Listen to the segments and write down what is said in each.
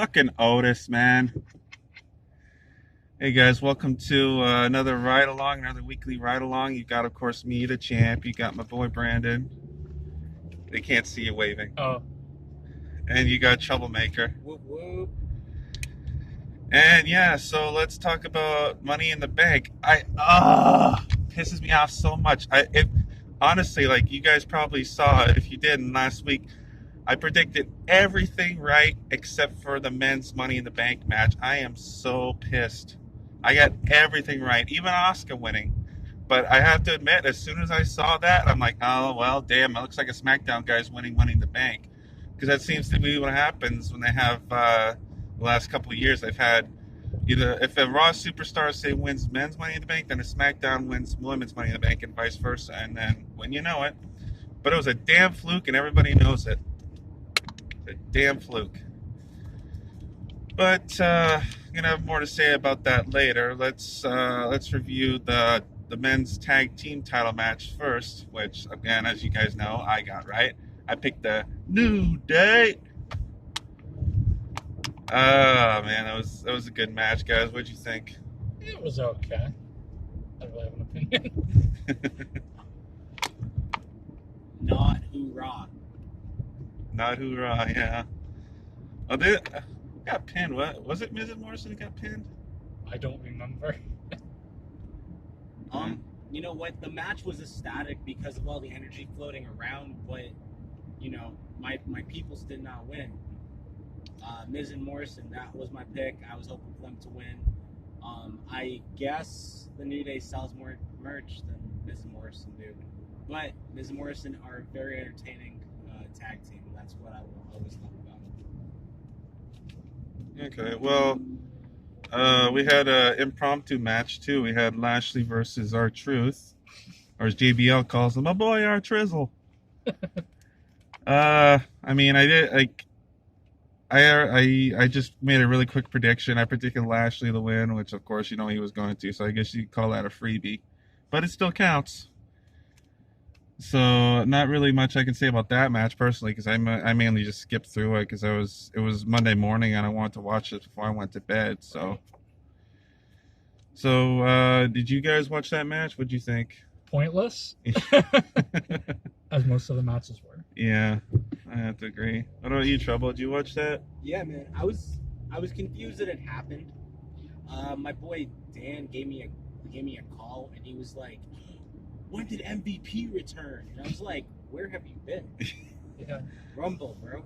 Fucking Otis, man. Hey guys, welcome to another ride along, another weekly ride along. You got, of course, me, the champ. You got my boy Brandon. They can't see you waving. Oh, And you got Troublemaker. Whoop whoop. And yeah, so let's talk about Money in the Bank. Pisses me off so much. Honestly, like you guys probably saw it if you didn't last week. I predicted everything right except for the men's Money in the Bank match. I am so pissed. I got everything right, even Asuka winning. But I have to admit, as soon as I saw that, I'm like, oh, well, damn, it looks like a SmackDown guy's winning Money in the Bank. Because that seems to be what happens when they have, the last couple of years, they've had either, if a Raw superstar, say, wins men's Money in the Bank, then a SmackDown wins women's Money in the Bank and vice versa. And then, when you know it, but it was a damn fluke and everybody knows it. A damn fluke. But I'm gonna have more to say about that later. Let's review the men's tag team title match first, which again, as you guys know, I got right. I picked the New Day. Man, that was a good match, guys. What'd you think? it was okay. I don't really have an opinion. Not hoorah. Not hoorah, yeah. Oh, they got pinned. What was it? Miz and Morrison that got pinned? I don't remember. You know what? The match was ecstatic because of all the energy floating around, but you know, my peoples did not win. Miz and Morrison, that was my pick. I was hoping for them to win. I guess the New Day sells more merch than Miz and Morrison do, but Miz and Morrison are a very entertaining tag team. That's what I will always love about them. Okay, well, we had an impromptu match too. We had Lashley versus R-Truth, or as JBL calls him, my boy R-Trizzle. I mean, I just made a really quick prediction. I predicted Lashley to win, which of course you know he was going to. So I guess you could call that a freebie, but it still counts. So not really much I can say about that match personally, because I mainly just skipped through it because it was Monday morning and I wanted to watch it before I went to bed. So did you guys watch that match? What'd you think? Pointless, as most of the matches were. Yeah, I have to agree. What about you, Trouble? Did you watch that? Yeah, man. I was confused that it happened. My boy Dan gave me a call and he was like, "When did MVP return?" And I was like, "Where have you been?" Yeah. Rumble, bro.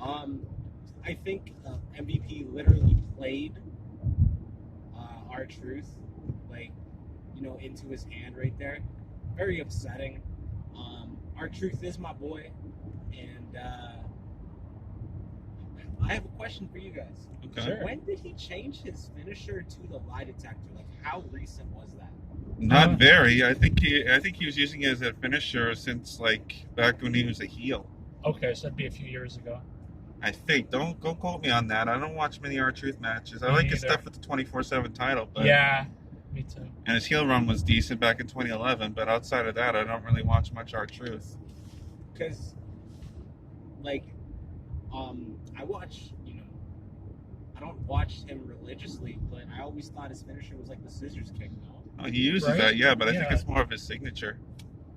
I think MVP literally played R-Truth, like, you know, into his hand right there. Very upsetting. R-Truth is my boy, and I have a question for you guys. Okay. Sure. When did he change his finisher to the lie detector? Like, how recent was that? Not very. I think he was using it as a finisher since like back when he was a heel. Okay, so that'd be a few years ago. I think. Don't go quote me on that. I don't watch many R-Truth matches. I Me like his neither. stuff with the 24/7 title, but Yeah, me too. and his heel run was decent back in 2011. But outside of that, I don't really watch much R-Truth. Because, like, I watch, you know, I don't watch him religiously, but I always thought his finisher was like the scissors kick, no? Oh, he uses Right? that, yeah, but I think Yeah. it's more of his signature.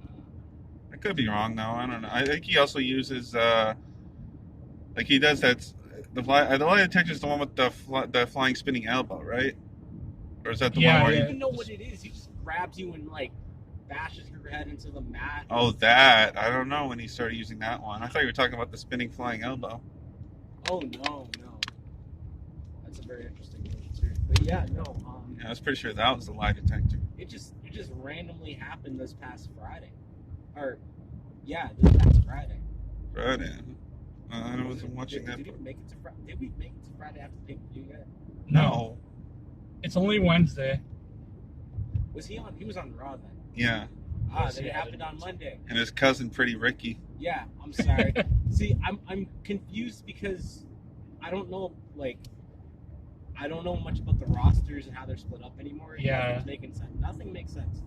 Uh, I could be wrong though. I don't know. I think he also uses like he does that. The lie detector is the one with the flying spinning elbow, right? Or is that the Yeah, one I where? don't yeah. even know what it is. He just grabs you and, like, bashes your head into the mat. Oh, that I don't know when he started using that one. I thought you were talking about the spinning flying elbow. Oh, no. That's a very interesting thing, too. But yeah, no, Yeah, I was pretty sure that was the lie detector. it just randomly happened this past Friday. Or, yeah, this past Friday. Friday. I wasn't watching that. Did we make it to Friday? Did we make it to Friday after pay-per-view yet? No. It's only Wednesday. Was he on? He was on Raw then. Yeah, Yes, Then it yeah, happened I on Monday. and his cousin, Pretty Ricky. Yeah, I'm sorry. See, I'm confused because I don't know, like, I don't know much about the rosters and how they're split up anymore. Yeah. Nothing's making sense. Nothing makes sense.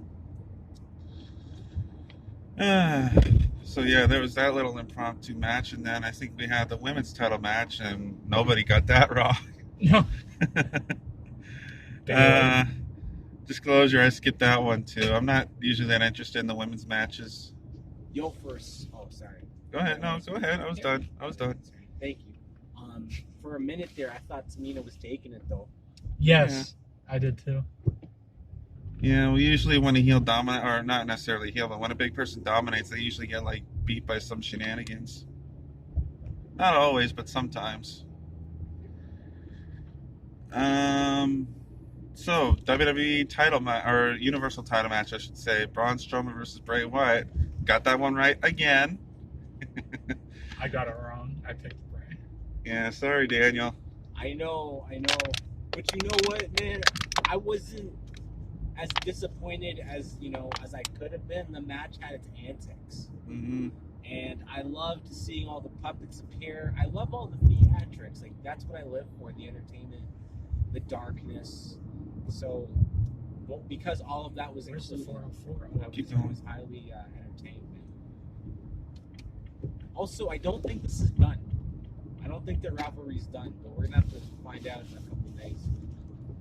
So yeah, there was that little impromptu match, and then I think we had the women's title match, and nobody got that wrong. No. Disclosure, I skipped that one too. I'm not usually that interested in the women's matches. Yo, first. Oh, sorry. Go ahead. No, go ahead. I was done. Thank you. For a minute there, I thought Tamina was taking it though. Yes, I did too. Yeah, we usually when a heel dominate, or not necessarily heel, but when a big person dominates, they usually get like beat by some shenanigans. Not always, but sometimes. So WWE title match, or Universal title match, I should say. Braun Strowman versus Bray Wyatt. Got that one right again. I got it wrong. I picked Bray. Yeah, sorry, Daniel. I know. But you know what, man? I wasn't as disappointed as as I could have been. The match had its antics, and I loved seeing all the puppets appear. I love all the theatrics. Like that's what I live for: the entertainment, the darkness. So, because all of that was Where's the included, 404? Keep I was highly entertained. Also, I don't think this is done. I don't think the rivalry's done, but we're gonna have to find out in a couple of days.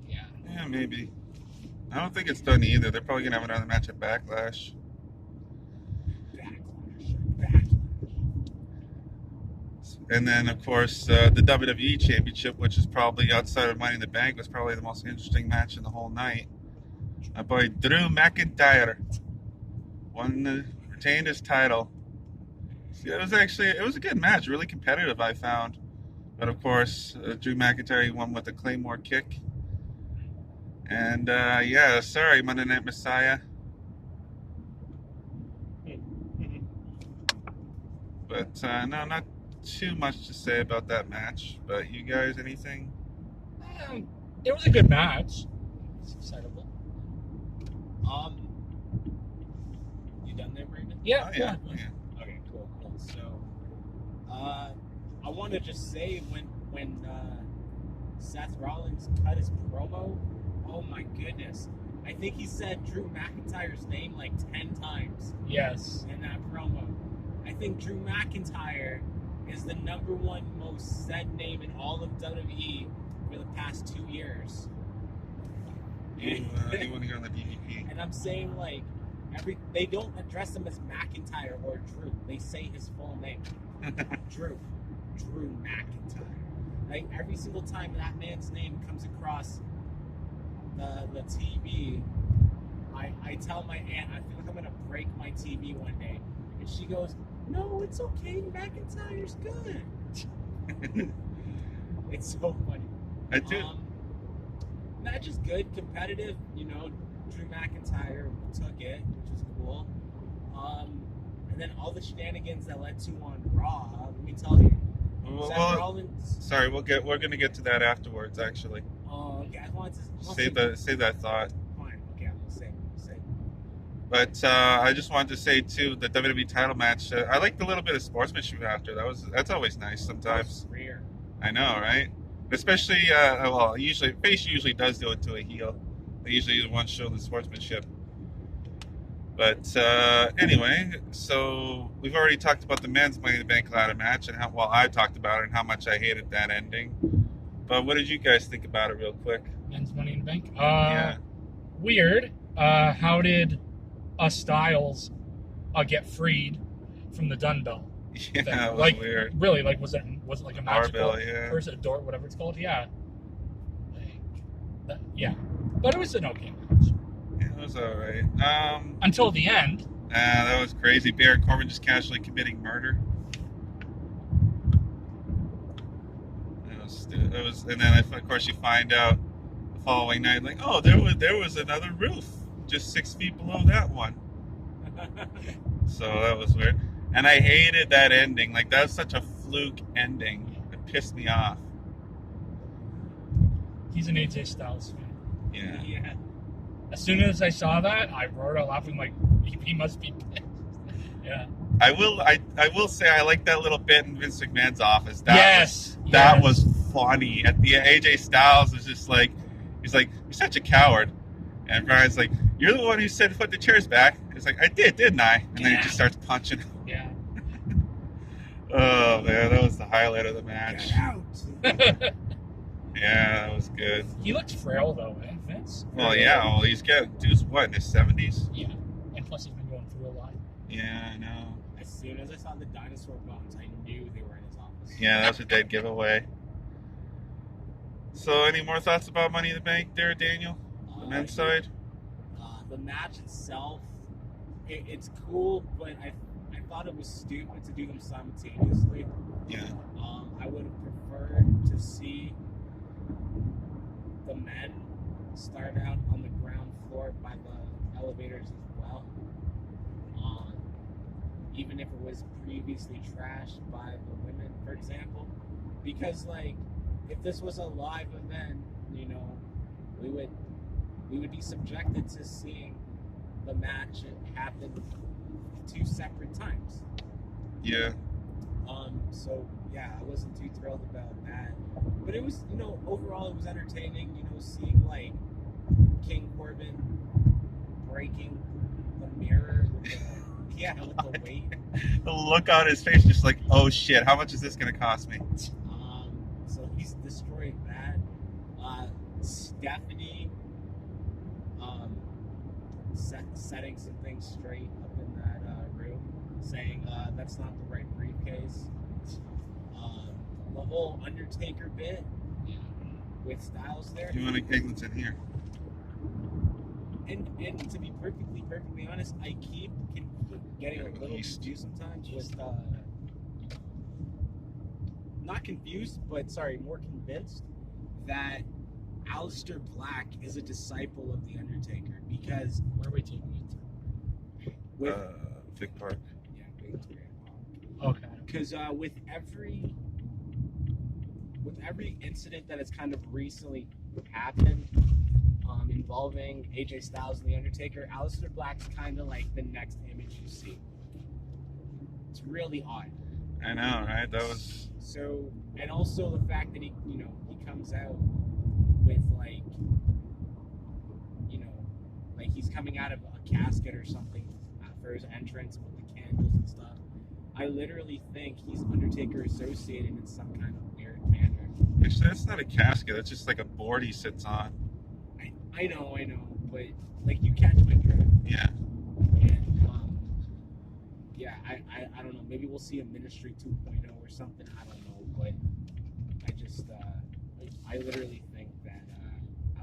Yeah, maybe. I don't think it's done either. They're probably gonna have another match at Backlash. Backlash. And then, of course, the WWE Championship, which is probably outside of Money in the Bank, was probably the most interesting match in the whole night. My boy Drew McIntyre retained his title. It was a good match, really competitive, I found. But of course, Drew McIntyre won with a Claymore kick. And yeah, sorry, Monday Night Messiah. But no, not too much to say about that match. But you guys, anything? It was a good match. It's excitable. You done there, Brandon? Yeah, Oh, yeah. Okay, cool. So, I want to just say when Seth Rollins cut his promo, oh my goodness, I think he said Drew McIntyre's name like 10 times. Yes. In that promo. I think Drew McIntyre is the #1 most said name in all of WWE for the past 2 years. You want to go on the DVP? And I'm saying like they don't address him as McIntyre or Drew. They say his full name. Drew McIntyre. Like every single time that man's name comes across the TV, I tell my aunt I feel like I'm gonna break my TV one day, and she goes, "No, it's okay. McIntyre's good." It's so funny. I do. Match is good, competitive. Drew McIntyre took it, which was cool. And then all the shenanigans that led to on Raw. Let me tell you. Seth Rollins. Sorry, we're gonna get to that afterwards. Actually, Okay, I want to save that thought. Fine. Okay, I'm gonna say. But I just wanted to say too, the WWE title match. I liked a little bit of sportsmanship after. That's always nice sometimes. Rare. I know, right? Especially, face usually does do it to a heel. They usually want to show the sportsmanship. But anyway, so we've already talked about the men's Money in the Bank ladder match, and I talked about it and how much I hated that ending. But what did you guys think about it, real quick? Men's Money in the Bank. Yeah. Weird. How did Styles get freed from the dumbbell? Yeah, thing? it was Like, weird. Really? Like, was it like a magical Barbell, yeah. person, a door, whatever it's called? Yeah. Yeah. But it was an okay match. Yeah, it was alright. Until the end. That was crazy. Baron Corbin just casually committing murder. It was, and then of course you find out the following night, like, oh, there was another roof just 6 feet below that one. So that was weird, and I hated that ending. Like that was such a fluke ending. It pissed me off. He's an AJ Styles fan. Yeah. Yeah. As soon as I saw that, I roared out laughing like he must be pissed. Yeah. I will say I like that little bit in Vince McMahon's office. That was funny. At the AJ Styles was just like, he's like, you're such a coward, and Brian's like, you're the one who said put the chairs back. It's like, I did, didn't I? And then he just starts punching. Yeah. Oh man, that was the highlight of the Get match. out! Yeah, that was good. He looks frail though, eh, Vince? Well, yeah, well, he's got dude's what in his 70s. Yeah, and plus he's been going through a lot. Yeah, I know. As soon as I saw the dinosaur bones, I knew they were in his office. Yeah, that's a dead giveaway. So, any more thoughts about Money in the Bank there, Daniel? The men's side? The match itself, it's cool, but I thought it was stupid to do them simultaneously. Yeah. I would have preferred to see the men start out on the ground floor by the elevators as well. Even if it was previously trashed by the women, for example. Because, like, if this was a live event, you know, we would be subjected to seeing the match happen 2 separate times. Yeah. So yeah, I wasn't too thrilled about that. But it was, you know, overall it was entertaining, you know, seeing like King Corbin breaking the mirror with the weight. The look on his face, just like, oh shit, how much is this gonna cost me? So he's destroyed that. Stephanie setting some things straight up in that room, saying that's not the right briefcase. The whole Undertaker bit with Styles there. You want to Eglinton in here? And to be perfectly honest, I keep getting a little confused sometimes with not confused, but sorry, more convinced that Aleister Black is a disciple of the Undertaker, because Where are we taking it? with Vic Park. yeah, Victoria Park. Okay. Because with every incident that has kind of recently happened involving AJ Styles and The Undertaker, Aleister Black's kind of like the next image you see. It's really odd. I know, right? That was. So, and also the fact that he comes out with like, like he's coming out of a casket or something for his entrance with the candles and stuff. I literally think he's Undertaker associated in some kind of weird manner. Actually, that's not a casket. That's just like a board he sits on. I know, but like you catch my drift. Yeah. And yeah, I don't know. Maybe we'll see a Ministry 2.0 or something. I don't know, but I just I literally think that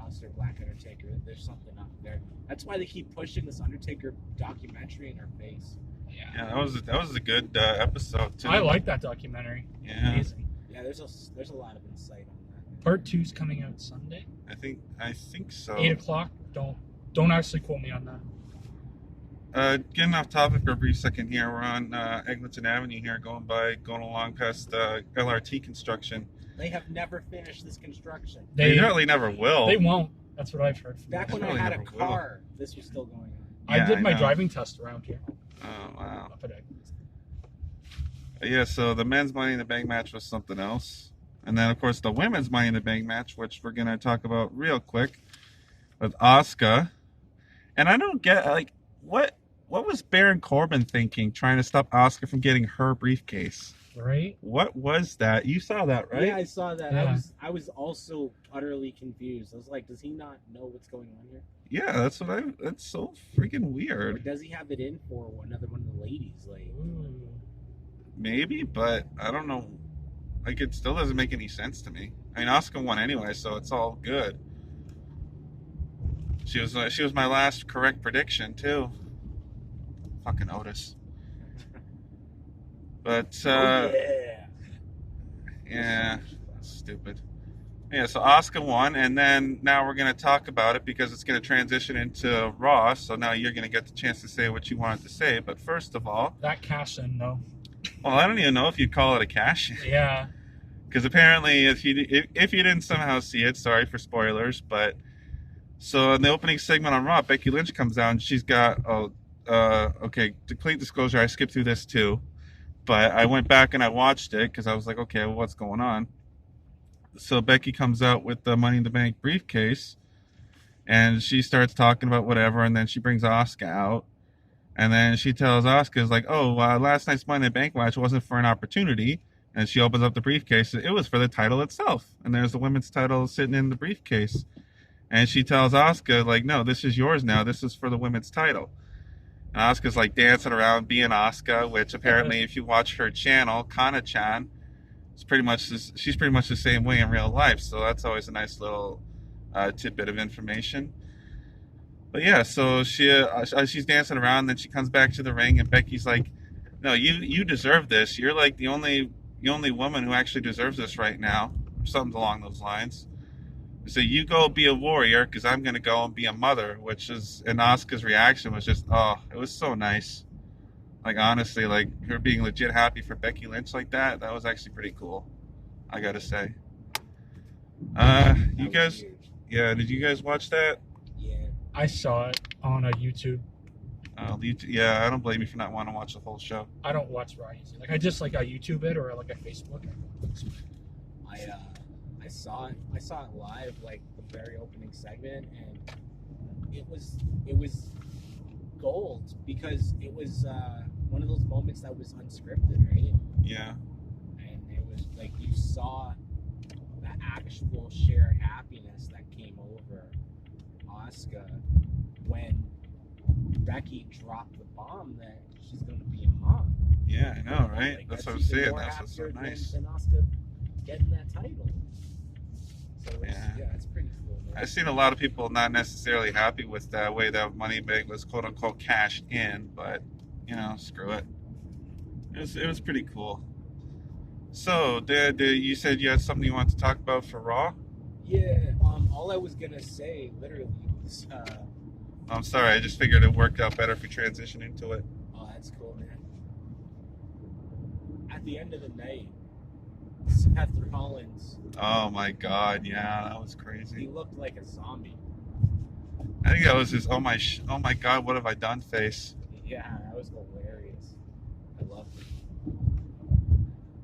Aleister Black Undertaker, there's something up there. That's why they keep pushing this Undertaker documentary in our face. Yeah, that was a good episode too. I like that documentary. Yeah. Amazing. Yeah, there's a lot of insight on that. Part 2's coming out Sunday, I think so. 8 o'clock. Don't actually quote me on that. Getting off topic for a brief second here. We're on Eglinton Avenue here, going along past LRT construction. They have never finished this construction. They really never will. They won't. That's what I've heard. From Back them. when I Really had a never will. car, this was still going on. Yeah, I did my know. driving test around here. Oh wow. Up at Eglinton. Yeah, so the men's Money in the Bank match was something else. And then, of course, the women's Money in the Bank match, which we're going to talk about real quick, with Asuka. And I don't get, like, what was Baron Corbin thinking, trying to stop Asuka from getting her briefcase? Right? What was that? You saw that, right? Yeah, I saw that. Yeah. I was also utterly confused. I was like, does he not know what's going on here? Yeah, that's so freaking Or weird. does he have it in for another one of the ladies? Like, Ooh. Maybe, but I don't know. Like, it still doesn't make any sense to me. I mean, Asuka won anyway, so it's all good. She was my last correct prediction too. Fucking Otis. But yeah. yeah, stupid. Yeah, so Asuka won, and then now we're gonna talk about it because it's gonna transition into Raw. So now you're gonna get the chance to say what you wanted to say. But first of all, That cash in though. well, I don't even know if you'd call it a cash, Yeah. because apparently, if you didn't somehow see it, sorry for spoilers, but so in the opening segment on Raw, Becky Lynch comes out and she's got okay, complete disclosure, I skipped through this too, but I went back and I watched it because I was like, okay, well, what's going on? So Becky comes out with the Money in the Bank briefcase, and she starts talking about whatever, and then she brings Asuka out, And then she tells Asuka, like, oh, last night's Money in the Bank match wasn't for an opportunity. And she opens up the briefcase. It was for the title itself. And there's the women's title sitting in the briefcase. And she tells Asuka, like, no, this is yours now. This is for the women's title. And Asuka's like dancing around being Asuka, which apparently, if you watch her channel, Kana-chan, she's pretty much the same way in real life. So that's always a nice little tidbit of information. But yeah, so she's dancing around, then she comes back to the ring, and Becky's like, no, you deserve this. You're like the only woman who actually deserves this right now. Something along those lines. So you go be a warrior, because I'm going to go and be a mother, and Asuka's reaction was just, oh, it was so nice. Like, honestly, like, her being legit happy for Becky Lynch like that was actually pretty cool, I gotta say. You guys, yeah, did you guys watch that? Yeah. I saw it on a YouTube. Yeah, I don't blame you for not wanting to watch the whole show. I don't watch Raw easy. Like, I just like a YouTube it or like a Facebook. I saw it live, like the very opening segment, and it was gold, because it was one of those moments that was unscripted, right? Yeah. And it was like you saw the actual sheer happiness that came over Asuka when Becky dropped the bomb that she's going to be a mom. Yeah, I know, right? Like, that's what I'm saying. more That's what's so happier nice. than Asuka getting that title. So it's pretty cool. Man. I've seen a lot of people not necessarily happy with that way that Money in the Bank was quote unquote cashed in, but you know, screw it. It was pretty cool. So, you said you had something you wanted to talk about for Raw? Yeah. All I was gonna say, literally, was. I'm sorry. I just figured it worked out better if we transition into it. Oh, that's cool, man. At the end of the night, Seth Rollins. Oh my God! Yeah, that was He crazy. looked like a zombie. I think that was his oh my God, what have I done face. Yeah, that was hilarious. I loved it.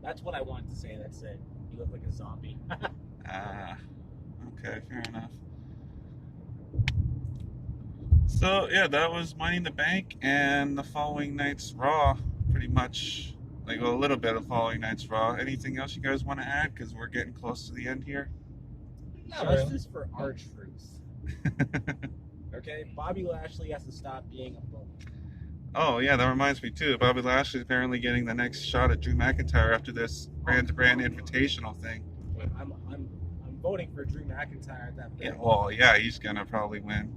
That's what I wanted to say. That's it. He looked like a zombie. Okay, fair enough. So yeah, that was Money in the Bank and the following night's Raw, pretty much. Like a little bit of following night's Raw. Anything else you guys want to add? Because we're getting close to the end here. Justice for R-Truth. Okay, Bobby Lashley has to stop being a bully. Oh yeah, that reminds me too. Bobby Lashley's apparently getting the next shot at Drew McIntyre after this brand-to-brand invitational thing. I'm voting for Drew McIntyre at that point. Yeah, well, yeah, he's gonna probably win.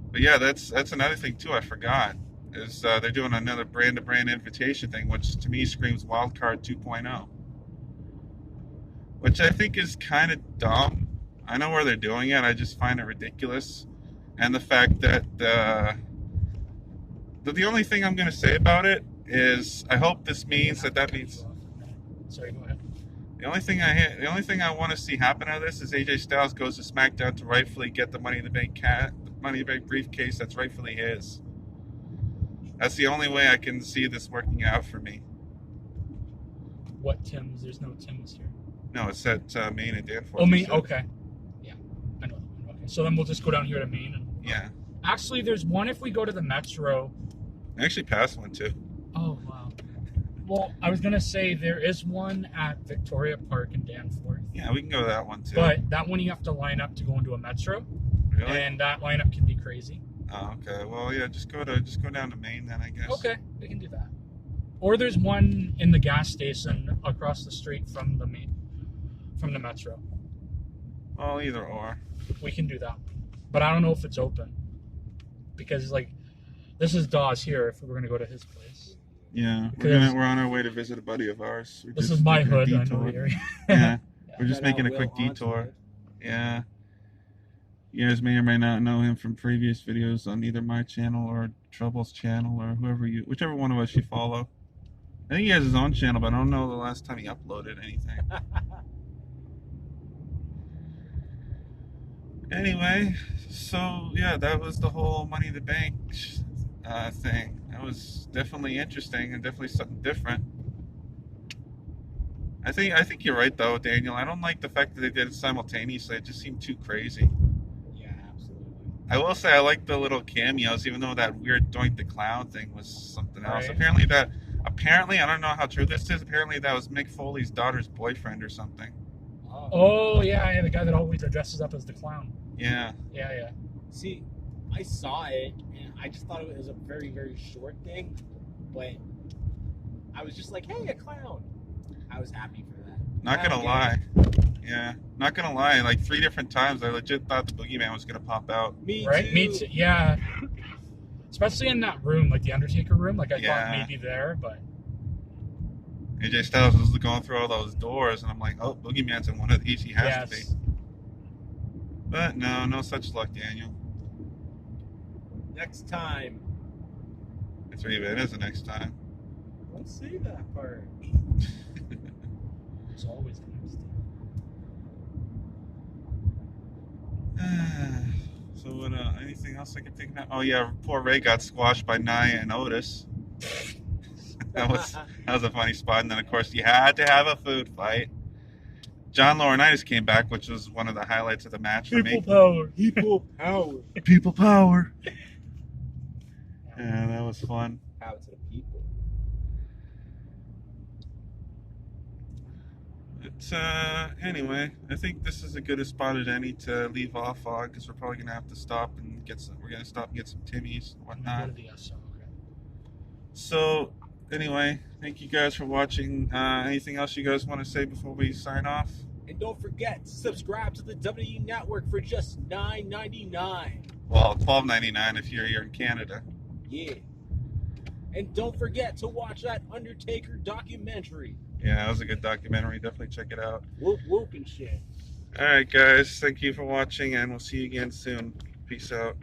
But yeah, that's another thing too. I forgot is they're doing another brand-to-brand invitation thing, which to me screams Wildcard 2.0, which I think is kind of dumb. I know where they're doing it. I just find it ridiculous, and the fact that the only thing I'm gonna say about it is I hope this means that means. Sorry, go ahead. The only thing I want to see happen out of this is AJ Styles goes to SmackDown to rightfully get the Money in the Bank briefcase that's rightfully his. That's the only way I can see this working out for me. What Tim's? There's no Tim's here. No, it's at Main and Danforth. Oh, Main. Okay. Yeah, I know that one. Okay, so then we'll just go down here to Main. And, Yeah. Actually, there's one if we go to the Metro. I actually passed one too. Oh wow. Well, I was gonna say there is one at Victoria Park in Danforth. Yeah, we can go to that one too. But that one you have to line up to go into a Metro. Really? And that lineup can be crazy. Oh, okay. Well, yeah, just go down to Main then, I guess. Okay, we can do that. Or there's one in the gas station across the street from the Metro. Well, either or. We can do that. But I don't know if it's open. Because like this is Dawes here if we were gonna go to his place. Yeah, we're on our way to visit a buddy of ours. This is my hood, I know the area. Yeah. We're just making a quick detour. Yeah. You guys may or may not know him from previous videos on either my channel or Trouble's channel or whichever one of us you follow. I think he has his own channel, but I don't know the last time he uploaded anything. Anyway, so yeah, that was the whole Money in the Bank thing. That was definitely interesting and definitely something different. I think you're right though, Daniel. I don't like the fact that they did it simultaneously. It just seemed too crazy. Yeah, absolutely. I will say I like the little cameos, even though that weird Doink the Clown thing was something else. Right. Apparently, I don't know how true this is. Apparently, that was Mick Foley's daughter's boyfriend or something. Oh yeah, the guy that always dresses up as the clown. Yeah. Yeah. See, I saw it and I just thought it was a very, very short thing, but I was just like, hey, a clown. I was happy for that. Not gonna lie. Yeah. Not gonna lie. Like 3 different times, I legit thought the Boogeyman was gonna pop out. Me Right? too. Me too. Yeah. Especially in that room, like the Undertaker room. Like I Yeah. thought maybe there, but AJ Styles was going through all those doors, and I'm like, oh, Boogeyman's in one of these. He has to be. But no such luck, Daniel. Next time. It's really it is the next time. Don't say that part. It's always the next thing. So what? Anything else I can think of? Oh yeah, poor Ray got squashed by Nia and Otis. that was a funny spot. And then of course you had to have a food fight. John Laurinaitis came back, which was one of the highlights of the match for me. Power. People power. People power. Yeah, that was fun. Power to the people. But anyway, I think this is as good a spot as any to leave off on because we're probably gonna have to stop and get some. We're gonna stop and get some Timmies and whatnot. Okay. So anyway, thank you guys for watching. Anything else you guys want to say before we sign off? And don't forget to subscribe to the WWE Network for just $9.99. Well, $12.99 if you're here in Canada. Yeah. And don't forget to watch that Undertaker documentary. Yeah, that was a good documentary. Definitely check it out. Whoop whoop and shit. All right, guys. Thank you for watching, and we'll see you again soon. Peace out.